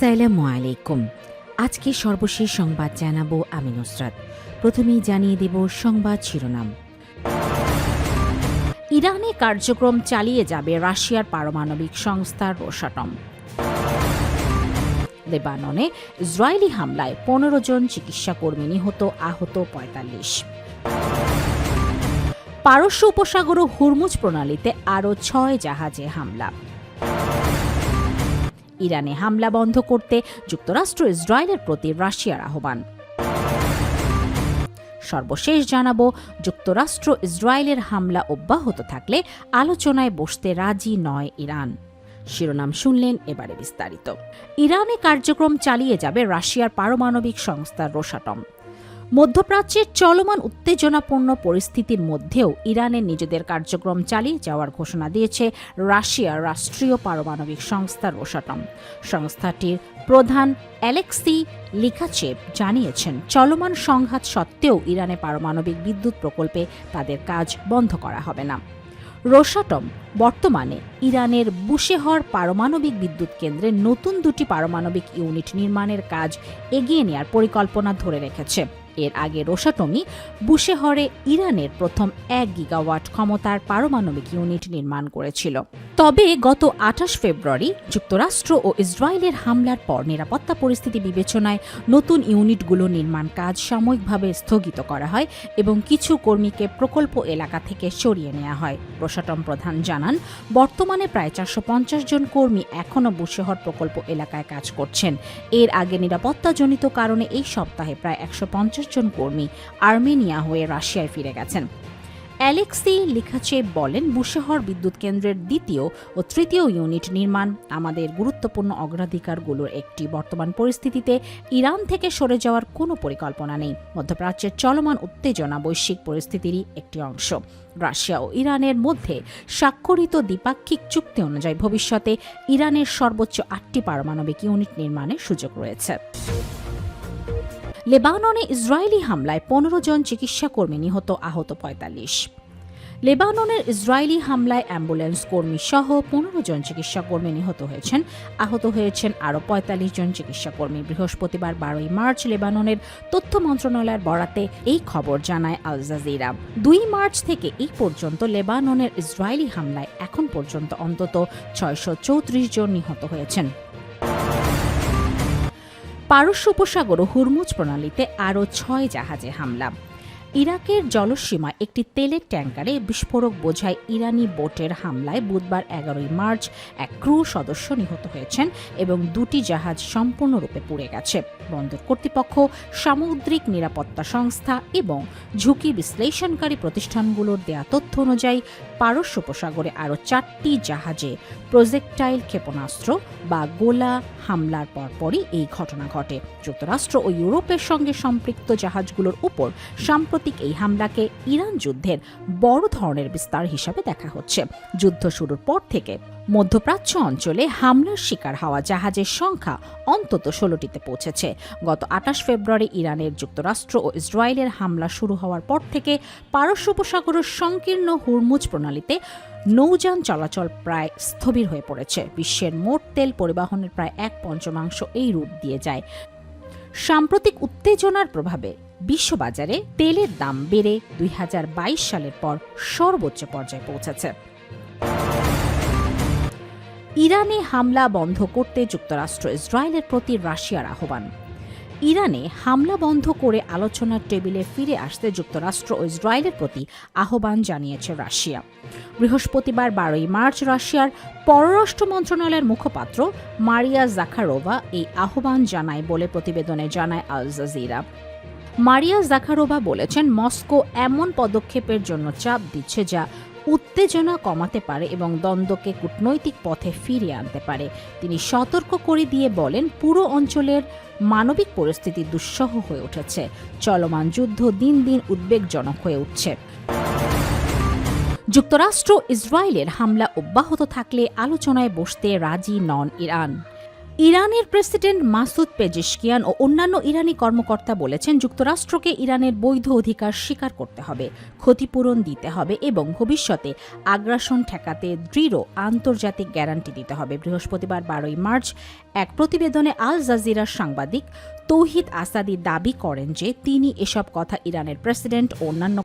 আসসালামু আলাইকুম। আজকে সর্বশেষ সংবাদ জানাবো আমি নুসরাত। প্রথমেই জানিয়ে দেব সংবাদ শিরোনাম। ইরানে কার্যক্রম চালিয়ে যাবে রাশিয়ার পারমাণবিক সংস্থা রোসাটম। লেবাননে ইসরায়েলি হামলায় 15 জন চিকিৎসাকর্মী নিহত, আহত 45। পারস্য উপসাগর ও হুরমুজ প্রণালীতে আরও 6 জাহাজে হামলা। ইরানে হামলা বন্ধ করতে যুক্তরাষ্ট্র ইসরায়েলের প্রতি রাশিয়ার আহ্বান। সর্বশেষ জানাবো, যুক্তরাষ্ট্র ইসরায়েলের হামলা অব্যাহত থাকলে আলোচনায় বসতে রাজি নয় ইরান। শিরোনাম শুনলেন, এবারে বিস্তারিত। ইরানে কার্যক্রম চালিয়ে যাবে রাশিয়ার পারমাণবিক সংস্থা রোসাটম। মধ্যপ্রাচ্যের চলমান উত্তেজনাপূর্ণ পরিস্থিতির মধ্যেও ইরানের নিজেদের কার্যক্রম চালিয়ে যাওয়ার ঘোষণা দিয়েছে রাশিয়ার রাষ্ট্রীয় পারমাণবিক সংস্থা রোসাটম। সংস্থাটির প্রধান অ্যালেক্সি লিখাচেভ জানিয়েছেন, চলমান সংঘাত সত্ত্বেও ইরানে পারমাণবিক বিদ্যুৎ প্রকল্পে তাদের কাজ বন্ধ করা হবে না। রোসাটম বর্তমানে ইরানের বুশেহর পারমাণবিক বিদ্যুৎ কেন্দ্রে নতুন 2টি পারমাণবিক ইউনিট নির্মাণের কাজ এগিয়ে নেওয়ার পরিকল্পনা ধরে রেখেছে। এর আগে রোসাটমই বুশেহরে ইরানের প্রথম 1 গিগাওয়াট ক্ষমতার পারমাণবিক ইউনিট নির্মাণ করেছিল। তবে গত 28 ফেব্রুয়ারি যুক্তরাষ্ট্র ও ইসরায়েলের হামলার পর নিরাপত্তা পরিস্থিতি বিবেচনায় নতুন ইউনিটগুলো নির্মাণ কাজ সাময়িকভাবে স্থগিত করা হয় এবং কিছু কর্মীকে প্রকল্প এলাকা থেকে সরিয়ে নেওয়া হয়। রোসাটম প্রধান জানান, বর্তমানে প্রায় 450 জন কর্মী এখনও বুশেহর প্রকল্প এলাকায় কাজ করছেন। এর আগে নিরাপত্তাজনিত কারণে এই সপ্তাহে প্রায় 150 জন কর্মী আর্মেনিয়া হয়ে রাশিয়ায় ফিরে গেছেন। অ্যালেক্সি লিখাচেভ বলেন, বুশেহর বিদ্যুৎ কেন্দ্রের 2য় ও 3য় ইউনিট নির্মাণ আমাদের গুরুত্বপূর্ণ অগ্রাধিকারগুলোর একটি। বর্তমান পরিস্থিতিতে ইরান থেকে সরে যাওয়ার কোনো পরিকল্পনা নেই। মধ্যপ্রাচ্যের চলমান উত্তেজনা বৈশ্বিক পরিস্থিতিরই একটি অংশ। রাশিয়া ও ইরানের মধ্যে স্বাক্ষরিত দ্বিপাক্ষিক চুক্তি অনুযায়ী ভবিষ্যতে ইরানের সর্বোচ্চ 8টি পারমাণবিক ইউনিট নির্মাণের সুযোগ রয়েছে। লেবাননে ইসরায়েলি হামলায় 15 জন চিকিৎসাকর্মী নিহত, আহত 45। লেবাননের ইসরায়েলি হামলায় অ্যাম্বুলেন্স কর্মী সহ 15 জন চিকিৎসাকর্মী নিহত হয়েছেন, আহত হয়েছেন আরও 45 জন চিকিৎসাকর্মী। বৃহস্পতিবার 12 মার্চ লেবাননের তথ্য মন্ত্রণালয়ের বরাতে এই খবর জানায় আল জাজিরা। 2 মার্চ থেকে এই পর্যন্ত লেবাননের ইসরায়েলি হামলায় এখন পর্যন্ত অন্তত 634 জন নিহত হয়েছেন। পারস্য উপসাগর ও হুরমুজ প্রণালীতে আরও 6 জাহাজে হামলা। ইরাকের জলসীমায় একটি তেলের ট্যাঙ্কারে বিস্ফোরক বোঝাই ইরানি বোটের হামলায় বুধবার 11 মার্চ এক ক্রু সদস্য নিহত হয়েছেন এবং 2টি জাহাজ সম্পূর্ণরূপে পুড়ে গেছে। বন্দর কর্তৃপক্ষ, সামুদ্রিক নিরাপত্তা সংস্থা এবং ঝুঁকি বিশ্লেষণকারী প্রতিষ্ঠানগুলোর দেয়া তথ্য অনুযায়ী পারস্য উপসাগরে আরও 4টি জাহাজে প্রজেক্টাইল ক্ষেপণাস্ত্র বা গোলা হামলার পরপরই এই ঘটনা ঘটে। যুক্তরাষ্ট্র ও ইউরোপের সঙ্গে সম্পৃক্ত জাহাজগুলোর উপর সাম্প্রতিক এই হামলাকে ইরান যুদ্ধের বড় ধরনের বিস্তার হিসাবে দেখা হচ্ছে। যুদ্ধ শুরুর পর থেকে মধ্যপ্রাচ্য অঞ্চলে হামলার শিকার হওয়া জাহাজের সংখ্যা অন্তত 16টিতে পৌঁছেছে। গত 28 ফেব্রুয়ারি ইরানের যুক্তরাষ্ট্র ও ইসরায়েলের হামলা শুরু হওয়ার পর থেকে পারস্য উপসাগরের সংকীর্ণ হুরমুজ প্রণালীতে নৌযান চলাচল প্রায় স্থবির হয়ে পড়েছে। বিশ্বের মোট তেল পরিবহনের প্রায় 1/5 এই রুট দিয়ে যায়। সাম্প্রতিক উত্তেজনার প্রভাবে বিশ্ববাজারে তেলের দাম বেড়ে 2022 সালের পর সর্বোচ্চ পর্যায়ে পৌঁছেছে। ইরানে হামলা বন্ধ করতে যুক্তরাষ্ট্র ইসরায়েলের প্রতি রাশিয়ার আহ্বান। ইরানে হামলা বন্ধ করে আলোচনার টেবিলে ফিরে আসতে যুক্তরাষ্ট্র ও ইসরায়েলের প্রতি আহ্বান জানিয়েছে রাশিয়া। বৃহস্পতিবার 12 মার্চ রাশিয়ার পররাষ্ট্র মন্ত্রণালয়ের মুখপাত্র মারিয়া জাখারোভা এই আহ্বান জানায় বলে প্রতিবেদনে জানায় আল জাজিরা। মারিয়া জাখারোভা বলেছেন, মস্কো এমন পদক্ষেপের জন্য চাপ দিচ্ছে যা উত্তেজনা কমাতে পারে এবং দ্বন্দ্বকে কূটনৈতিক পথে ফিরিয়ে আনতে পারে। তিনি সতর্ক করে দিয়ে বলেন, পুরো অঞ্চলের মানবিক পরিস্থিতি দুঃসহ হয়ে উঠেছে। চলমান যুদ্ধ দিন দিন উদ্বেগজনক হয়ে উঠছে। যুক্তরাষ্ট্র ইসরায়েলের হামলা অব্যাহত থাকলে আলোচনায় বসতে রাজি নন ইরান। ইরানের প্রেসিডেন্ট মাসুদ পেজেশকিয়ান ও অন্যান্য ইরানি কর্মকর্তা বলেছেন, যুক্তরাষ্ট্রকে ইরানের বৈধ অধিকার স্বীকার করতে হবে, ক্ষতিপূরণ দিতে হবে এবং ভবিষ্যতে আগ্রাসন ঠেকাতে দৃঢ় আন্তর্জাতিক গ্যারান্টি দিতে হবে। বৃহস্পতিবার 12 মার্চ এক প্রতিবেদনে আল জাজিরার সাংবাদিক তৌহিদ আসাদি দাবি করেন যে তিনি এসব কথা ইরানের প্রেসিডেন্ট ও অন্যান্য